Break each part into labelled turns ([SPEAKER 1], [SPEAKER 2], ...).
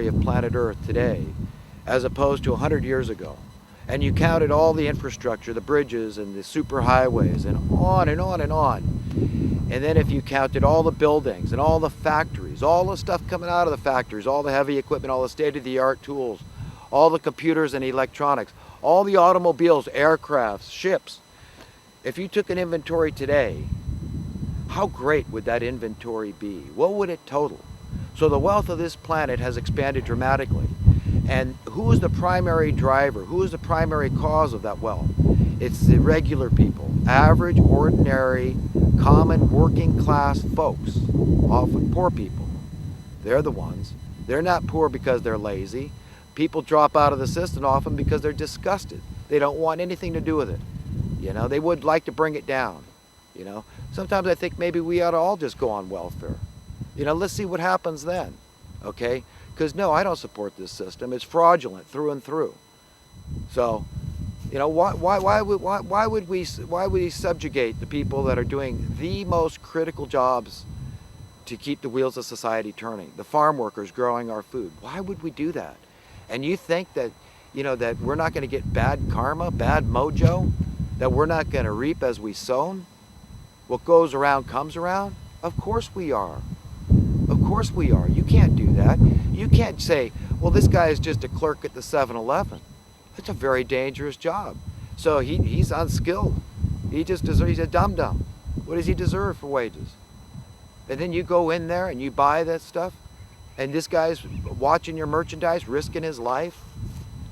[SPEAKER 1] of planet Earth today as opposed to 100 years ago, and you counted all the infrastructure, the bridges and the superhighways and on and on and on, and then if you counted all the buildings and all the factories, all the stuff coming out of the factories, all the heavy equipment, all the state-of-the-art tools, all the computers and electronics, all the automobiles, aircrafts, ships, if you took an inventory today, how great would that inventory be? What would it total? So the wealth of this planet has expanded dramatically. And who is the primary driver? Who is the primary cause of that wealth? It's the regular people, average, ordinary, common, working class folks, often poor people. They're the ones. They're not poor because they're lazy. People drop out of the system often because they're disgusted. They don't want anything to do with it. You know, they would like to bring it down. You know, sometimes I think maybe we ought to all just go on welfare. You know, let's see what happens then, okay? Because no, I don't support this system. It's fraudulent through and through. So, you know, why would we subjugate the people that are doing the most critical jobs to keep the wheels of society turning? The farm workers growing our food. Why would we do that? And you think that, you know, that we're not going to get bad karma, bad mojo, that we're not going to reap as we sown? What goes around comes around? Of course we are. Of course we are. You can't do that. You can't say, well, this guy is just a clerk at the 7-Eleven. That's a very dangerous job. So he's unskilled. He's a dum-dum. What does he deserve for wages? And then you go in there and you buy that stuff, and this guy's watching your merchandise, risking his life,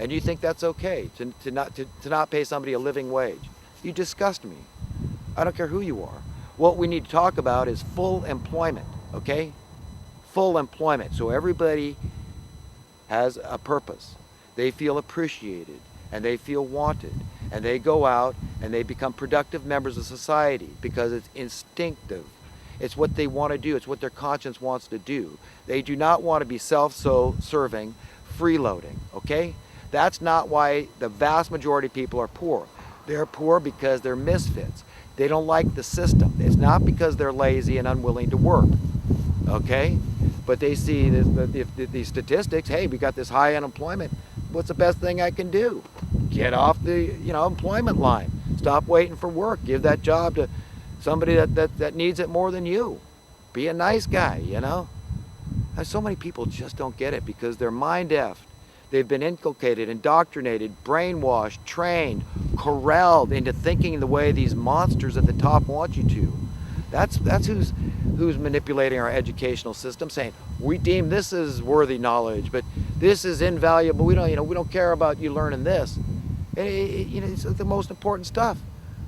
[SPEAKER 1] and you think that's okay to not pay somebody a living wage. You disgust me. I don't care who you are. What we need to talk about is full employment, okay? Full employment, so everybody has a purpose. They feel appreciated and they feel wanted, and they go out and they become productive members of society because it's instinctive. It's what they want to do. It's what their conscience wants to do. They do not want to be self-serving, freeloading, okay? That's not why the vast majority of people are poor. They're poor because they're misfits. They don't like the system. It's not because they're lazy and unwilling to work, okay? But they see the statistics. Hey, we got this high unemployment. What's the best thing I can do? Get off the employment line. Stop waiting for work. Give that job to somebody that needs it more than you. Be a nice guy, you know? And so many people just don't get it because they're mind-effed. They've been inculcated, indoctrinated, brainwashed, trained, corralled into thinking the way these monsters at the top want you to. That's who's manipulating our educational system, saying we deem this as worthy knowledge, but this is invaluable. We don't care about you learning this. It's the most important stuff.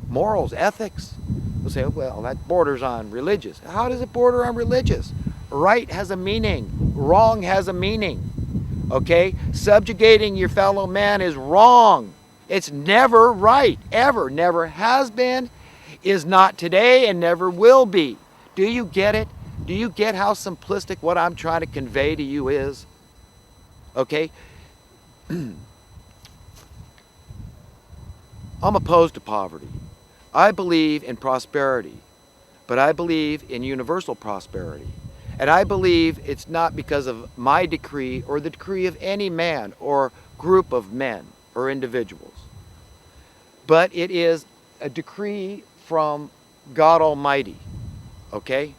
[SPEAKER 1] Morals, ethics. We'll say, well, that borders on religious. How does it border on religious? Right has a meaning. Wrong has a meaning. Okay? Subjugating your fellow man is wrong. It's never right. Ever. Never has been, is not today, and never will be. Do you get it? Do you get how simplistic what I'm trying to convey to you is? Okay? I'm opposed to poverty. I believe in prosperity, but I believe in universal prosperity. And I believe it's not because of my decree or the decree of any man or group of men or individuals, but it is a decree from God Almighty, okay?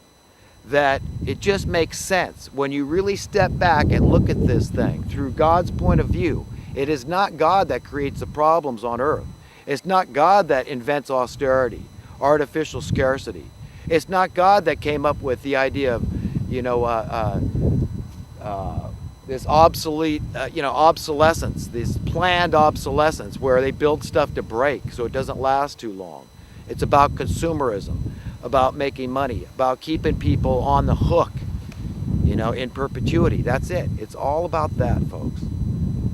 [SPEAKER 1] That it just makes sense when you really step back and look at this thing through God's point of view. It is not God that creates the problems on earth. It's not God that invents austerity, artificial scarcity. It's not God that came up with the idea of, this obsolescence, this planned obsolescence where they build stuff to break so it doesn't last too long. It's about consumerism, about making money, about keeping people on the hook, in perpetuity. That's it. It's all about that, folks.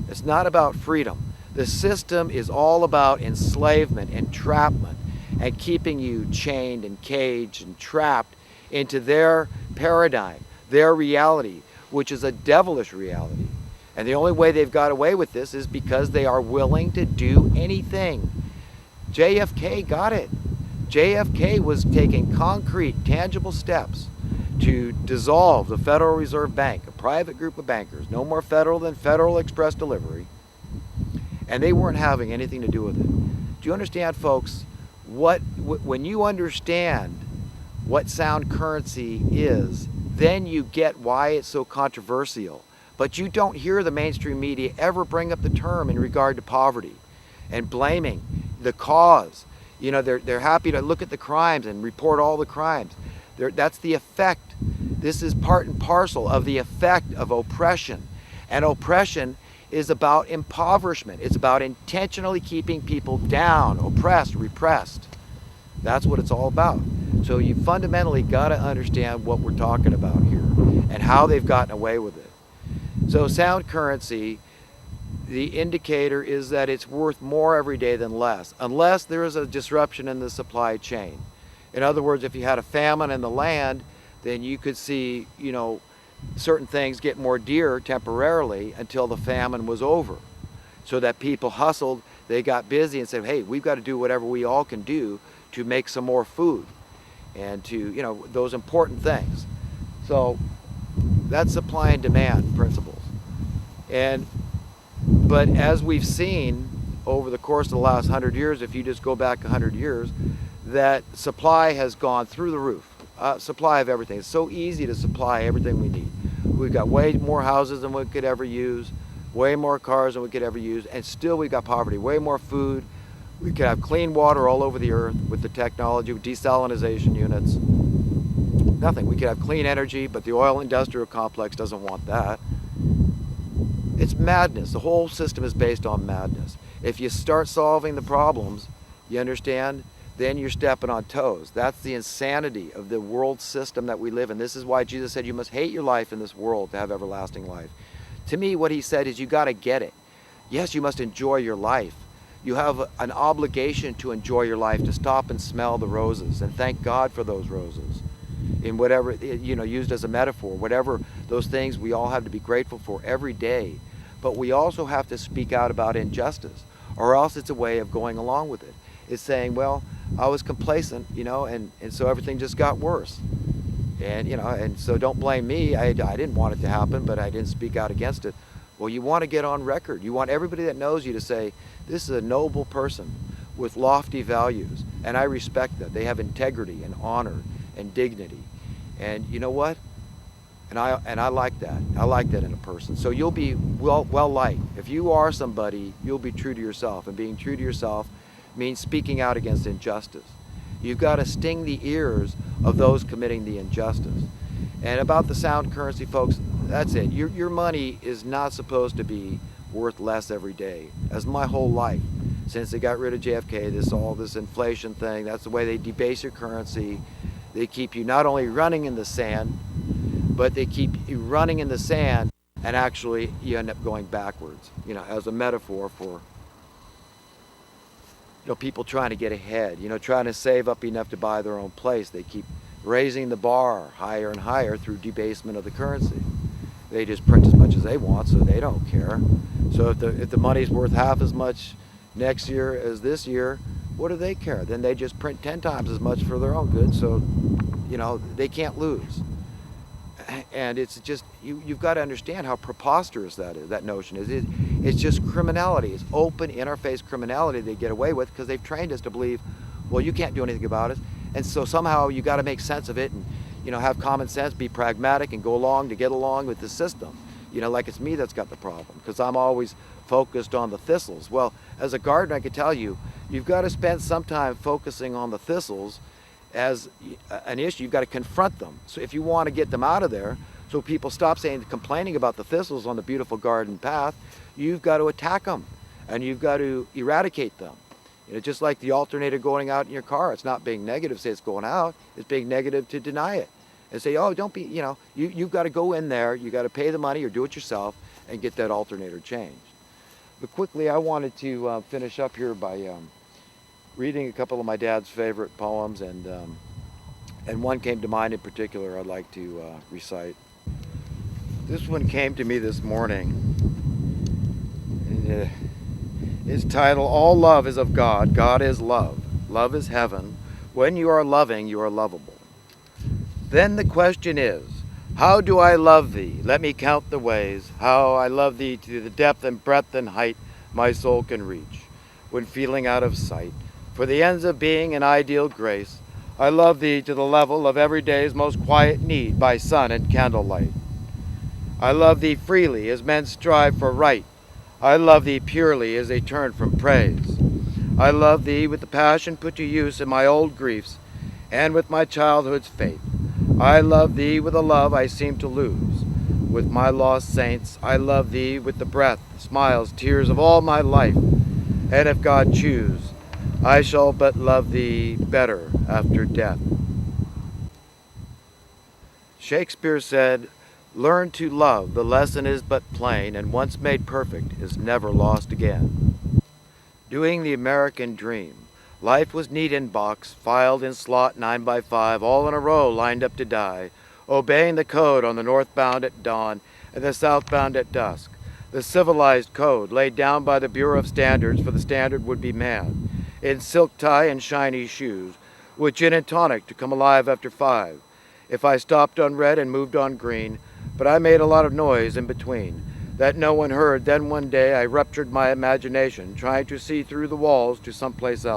[SPEAKER 1] It's not about freedom. The system is all about enslavement, entrapment, and keeping you chained and caged and trapped into their paradigm, their reality, which is a devilish reality. And the only way they've got away with this is because they are willing to do anything. JFK got it. JFK was taking concrete, tangible steps to dissolve the Federal Reserve Bank, a private group of bankers, no more federal than Federal Express Delivery, and they weren't having anything to do with it. Do you understand, folks, when you understand what sound currency is, then you get why it's so controversial. But you don't hear the mainstream media ever bring up the term in regard to poverty and blaming the cause. You know, they're happy to look at the crimes and report all the crimes. That's the effect. This is part and parcel of the effect of oppression. And oppression is about impoverishment. It's about intentionally keeping people down, oppressed, repressed. That's what it's all about. So you fundamentally got to understand what we're talking about here and how they've gotten away with it. So sound currency, the indicator is that it's worth more every day than less, unless there is a disruption in the supply chain. In other words, if you had a famine in the land, then you could see, you know, certain things get more dear temporarily until the famine was over. So that people hustled, they got busy and said, hey, we've got to do whatever we all can do to make some more food and to, you know, those important things. So that's supply and demand principles. But as we've seen over the course of the last 100 years, if you just go back 100 years, that supply has gone through the roof. Supply of everything. It's so easy to supply everything we need. We've got way more houses than we could ever use, way more cars than we could ever use, and still we've got poverty. Way more food. We could have clean water all over the earth with the technology, with desalination units. Nothing. We could have clean energy, but the oil industrial complex doesn't want that. It's madness. The whole system is based on madness. If you start solving the problems, you understand, then you're stepping on toes. That's the insanity of the world system that we live in. This is why Jesus said you must hate your life in this world to have everlasting life. To me, what he said is you got to get it. Yes, you must enjoy your life. You have an obligation to enjoy your life, to stop and smell the roses and thank God for those roses. In whatever, you know, used as a metaphor, whatever those things we all have to be grateful for every day. But we also have to speak out about injustice, or else it's a way of going along with it. It's saying, well, I was complacent, you know, and so everything just got worse. And, you know, and so don't blame me. I didn't want it to happen, but I didn't speak out against it. Well, you want to get on record. You want everybody that knows you to say, this is a noble person with lofty values, and I respect that. They have integrity and honor and dignity. And you know what? And I like that. I like that in a person. So you'll be well liked. If you are somebody, you'll be true to yourself. And being true to yourself means speaking out against injustice. You've got to sting the ears of those committing the injustice. And about the sound currency, folks, that's it. Your money is not supposed to be worth less every day. As my whole life, since they got rid of JFK, all this inflation thing, that's the way they debase your currency. They keep you not only running in the sand, but they keep you running in the sand, and actually you end up going backwards, you know, as a metaphor for, you know, people trying to get ahead, you know, trying to save up enough to buy their own place. They keep raising the bar higher and higher through debasement of the currency. They just print as much as they want, so they don't care. So if the money's worth half as much next year as this year, what do they care? Then they just print 10 times as much for their own good, so, you know, they can't lose. And it's just, you've got to understand how preposterous that is, that notion is. It's just criminality. It's open, in-our-face criminality they get away with because they've trained us to believe, well, you can't do anything about it. And so somehow you got to make sense of it and, you know, have common sense, be pragmatic, and go along to get along with the system. You know, like it's me that's got the problem because I'm always focused on the thistles. Well, as a gardener, I could tell you, you've got to spend some time focusing on the thistles as an issue. You've got to confront them. So if you want to get them out of there, so people stop complaining about the thistles on the beautiful garden path, you've got to attack them and you've got to eradicate them. You know, just like the alternator going out in your car, it's not being negative, say it's going out, it's being negative to deny it. And say, oh, don't be, you know, you've got to go in there, you got to pay the money or do it yourself and get that alternator changed. But quickly, I wanted to finish up here by reading a couple of my dad's favorite poems, and one came to mind in particular I'd like to recite. This one came to me this morning. And, it's titled, All Love is of God. God is love. Love is heaven. When you are loving, you are lovable. Then the question is, how do I love thee? Let me count the ways, how I love thee to the depth and breadth and height my soul can reach, when feeling out of sight. For the ends of being and ideal grace, I love thee to the level of every day's most quiet need by sun and candlelight. I love thee freely as men strive for right. I love thee purely as they turn from praise. I love thee with the passion put to use in my old griefs and with my childhood's faith. I love thee with a love I seem to lose. With my lost saints, I love thee with the breath, smiles, tears of all my life. And if God choose, I shall but love thee better after death. Shakespeare said, "Learn to love, the lesson is but plain, and once made perfect is never lost again." Doing the American dream. Life was neat in box, filed in slot 9 by 5, all in a row lined up to die, obeying the code on the northbound at dawn and the southbound at dusk. The civilized code laid down by the Bureau of Standards for the standard would-be man, in silk tie and shiny shoes, with gin and tonic to come alive after 5. If I stopped on red and moved on green, but I made a lot of noise in between that no one heard. Then one day I ruptured my imagination, trying to see through the walls to someplace else.